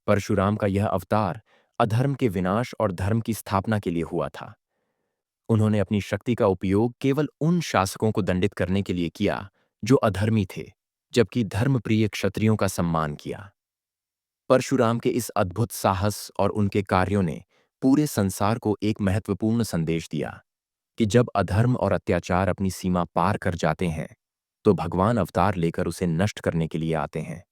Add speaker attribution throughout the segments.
Speaker 1: परशुराम का यह अवतार अधर्म के विनाश और धर्म की स्थापना के लिए हुआ था। उन्होंने अपनी शक्ति का उपयोग केवल उन शासकों को दंडित करने के लिए किया जो अधर्मी थे, जबकि धर्मप्रिय क्षत्रियों का सम्मान किया। परशुराम के इस अद्भुत साहस और उनके कार्यों ने पूरे संसार को एक महत्वपूर्ण संदेश दिया कि जब अधर्म और अत्याचार अपनी सीमा पार कर जाते हैं, तो भगवान अवतार लेकर उसे नष्ट करने के लिए आते हैं।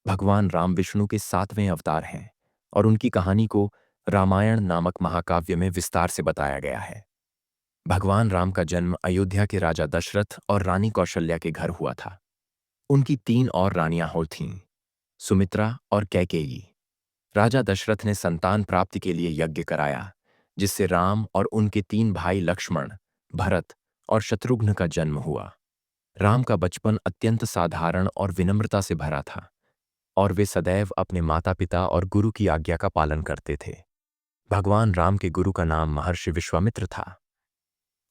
Speaker 1: भगवान राम विष्णु के 7वें अवतार हैं और उनकी कहानी को रामायण नामक महाकाव्य में विस्तार से बताया गया है। भगवान राम का जन्म अयोध्या के राजा दशरथ और रानी कौशल्या के घर हुआ था। उनकी 3 और रानियां हो थीं, सुमित्रा और कैकेयी। राजा दशरथ ने संतान प्राप्ति के लिए यज्ञ कराया, जिससे राम और उनके 3 भाई लक्ष्मण, भरत और शत्रुघ्न का जन्म हुआ। राम का बचपन अत्यंत साधारण और विनम्रता से भरा था और वे सदैव अपने माता पिता और गुरु की आज्ञा का पालन करते थे। भगवान राम के गुरु का नाम महर्षि विश्वामित्र था।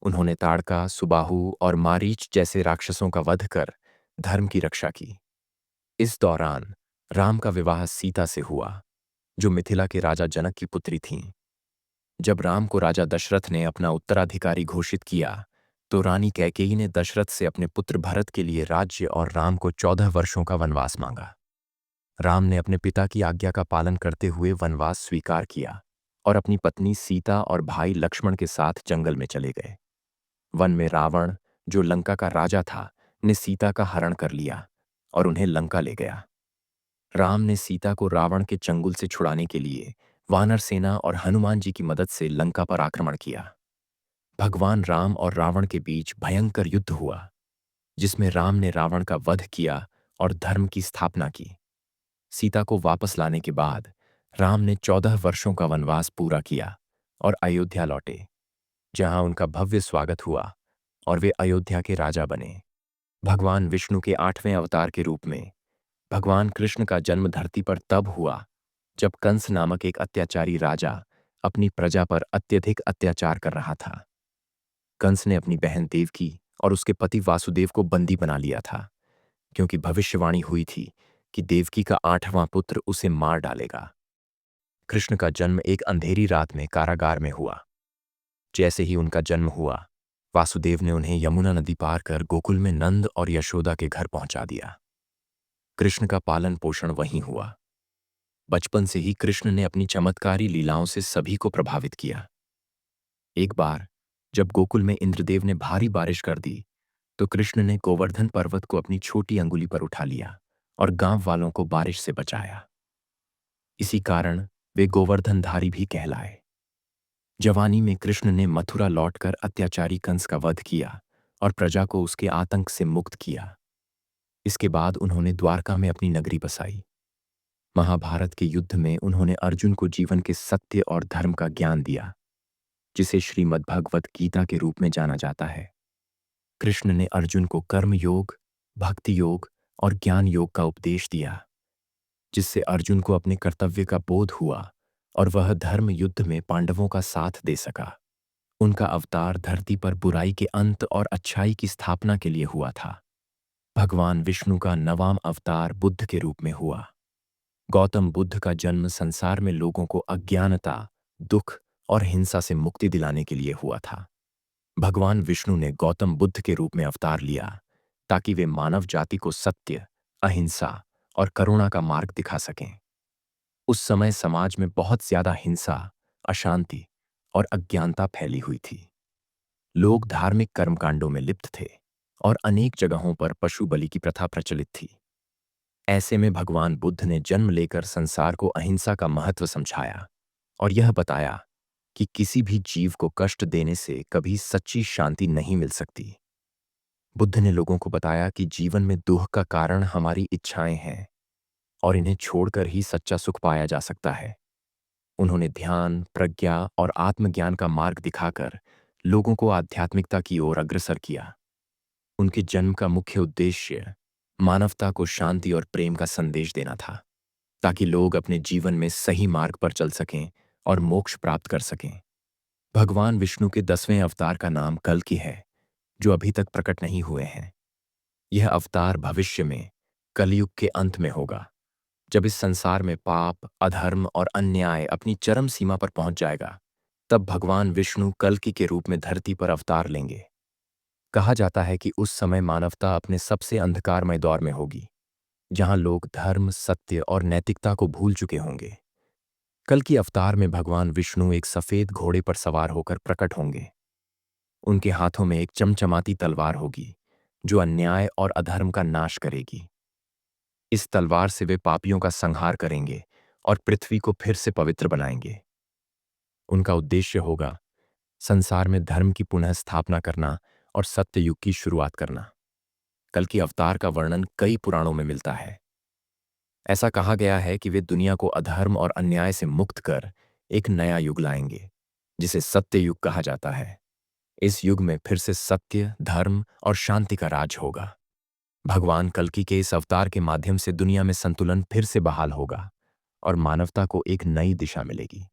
Speaker 1: उन्होंने ताड़का, सुबाहु और मारीच जैसे राक्षसों का वध कर धर्म की रक्षा की। इस दौरान राम का विवाह सीता से हुआ, जो मिथिला के राजा जनक की पुत्री थीं। जब राम को राजा दशरथ ने अपना उत्तराधिकारी घोषित किया, तो रानी कैकेयी ने दशरथ से अपने पुत्र भरत के लिए राज्य और राम को 14 वर्षों का वनवास मांगा। राम ने अपने पिता की आज्ञा का पालन करते हुए वनवास स्वीकार किया और अपनी पत्नी सीता और भाई लक्ष्मण के साथ जंगल में चले गए। वन में रावण, जो लंका का राजा था, ने सीता का हरण कर लिया और उन्हें लंका ले गया। राम ने सीता को रावण के चंगुल से छुड़ाने के लिए वानर सेना और हनुमान जी की मदद से लंका पर आक्रमण किया। भगवान राम और रावण के बीच भयंकर युद्ध हुआ, जिसमें राम ने रावण का वध किया और धर्म की स्थापना की। सीता को वापस लाने के बाद राम ने 14 वर्षों का वनवास पूरा किया और अयोध्या लौटे, जहां उनका भव्य स्वागत हुआ और वे अयोध्या के राजा बने। भगवान विष्णु के 8वें अवतार के रूप में भगवान कृष्ण का जन्म धरती पर तब हुआ जब कंस नामक एक अत्याचारी राजा अपनी प्रजा पर अत्यधिक अत्याचार कर रहा था। कंस ने अपनी बहन देवकी और उसके पति वासुदेव को बंदी बना लिया था, क्योंकि भविष्यवाणी हुई थी कि देवकी का 8वां पुत्र उसे मार डालेगा। कृष्ण का जन्म एक अंधेरी रात में कारागार में हुआ। जैसे ही उनका जन्म हुआ, वासुदेव ने उन्हें यमुना नदी पार कर गोकुल में नंद और यशोदा के घर पहुंचा दिया। कृष्ण का पालन पोषण वहीं हुआ। बचपन से ही कृष्ण ने अपनी चमत्कारी लीलाओं से सभी को प्रभावित किया। एक बार जब गोकुल में इंद्रदेव ने भारी बारिश कर दी, तो कृष्ण ने गोवर्धन पर्वत को अपनी छोटी अंगुली पर उठा लिया और गांव वालों को बारिश से बचाया। इसी कारण वे गोवर्धनधारी भी कहलाए। जवानी में कृष्ण ने मथुरा लौटकर अत्याचारी कंस का वध किया और प्रजा को उसके आतंक से मुक्त किया। इसके बाद उन्होंने द्वारका में अपनी नगरी बसाई। महाभारत के युद्ध में उन्होंने अर्जुन को जीवन के सत्य और धर्म का ज्ञान दिया, जिसे श्रीमद् भगवत गीता के रूप में जाना जाता है। कृष्ण ने अर्जुन को कर्म योग, भक्ति योग और ज्ञान योग का उपदेश दिया, जिससे अर्जुन को अपने कर्तव्य का बोध हुआ और वह धर्म युद्ध में पांडवों का साथ दे सका। उनका अवतार धरती पर बुराई के अंत और अच्छाई की स्थापना के लिए हुआ था। भगवान विष्णु का 9वां अवतार बुद्ध के रूप में हुआ। गौतम बुद्ध का जन्म संसार में लोगों को अज्ञानता, दुख और हिंसा से मुक्ति दिलाने के लिए हुआ था। भगवान विष्णु ने गौतम बुद्ध के रूप में अवतार लिया ताकि वे मानव जाति को सत्य, अहिंसा और करुणा का मार्ग दिखा सकें। उस समय समाज में बहुत ज्यादा हिंसा, अशांति और अज्ञानता फैली हुई थी। लोग धार्मिक कर्मकांडों में लिप्त थे और अनेक जगहों पर पशु बलि की प्रथा प्रचलित थी। ऐसे में भगवान बुद्ध ने जन्म लेकर संसार को अहिंसा का महत्व समझाया और यह बताया कि किसी भी जीव को कष्ट देने से कभी सच्ची शांति नहीं मिल सकती। बुद्ध ने लोगों को बताया कि जीवन में दुख का कारण हमारी इच्छाएं हैं और इन्हें छोड़कर ही सच्चा सुख पाया जा सकता है। उन्होंने ध्यान, प्रज्ञा और आत्मज्ञान का मार्ग दिखाकर लोगों को आध्यात्मिकता की ओर अग्रसर किया। उनके जन्म का मुख्य उद्देश्य मानवता को शांति और प्रेम का संदेश देना था, ताकि लोग अपने जीवन में सही मार्ग पर चल सकें और मोक्ष प्राप्त कर सकें। भगवान विष्णु के 10वें अवतार का नाम कल्कि है, जो अभी तक प्रकट नहीं हुए हैं। यह अवतार भविष्य में कलयुग के अंत में होगा जब इस संसार में पाप, अधर्म और अन्याय अपनी चरम सीमा पर पहुंच जाएगा, तब भगवान विष्णु कल्कि के रूप में धरती पर अवतार लेंगे। कहा जाता है कि उस समय मानवता अपने सबसे अंधकारमय दौर में होगी, जहां लोग धर्म, सत्य और नैतिकता को भूल चुके होंगे। कल की अवतार में भगवान विष्णु एक सफेद घोड़े पर सवार होकर प्रकट होंगे। उनके हाथों में एक चमचमाती तलवार होगी, जो अन्याय और अधर्म का नाश करेगी। इस तलवार से वे पापियों का संहार करेंगे और पृथ्वी को फिर से पवित्र बनाएंगे। उनका उद्देश्य होगा संसार में धर्म की पुनः स्थापना करना और सत्य युग की शुरुआत करना। कल की अवतार का वर्णन कई पुराणों में मिलता है। ऐसा कहा गया है कि वे दुनिया को अधर्म और अन्याय से मुक्त कर एक नया युग लाएंगे, जिसे सत्य युग कहा जाता है। इस युग में फिर से सत्य, धर्म और शांति का राज होगा। भगवान कल्कि के इस अवतार के माध्यम से दुनिया में संतुलन फिर से बहाल होगा और मानवता को एक नई दिशा मिलेगी।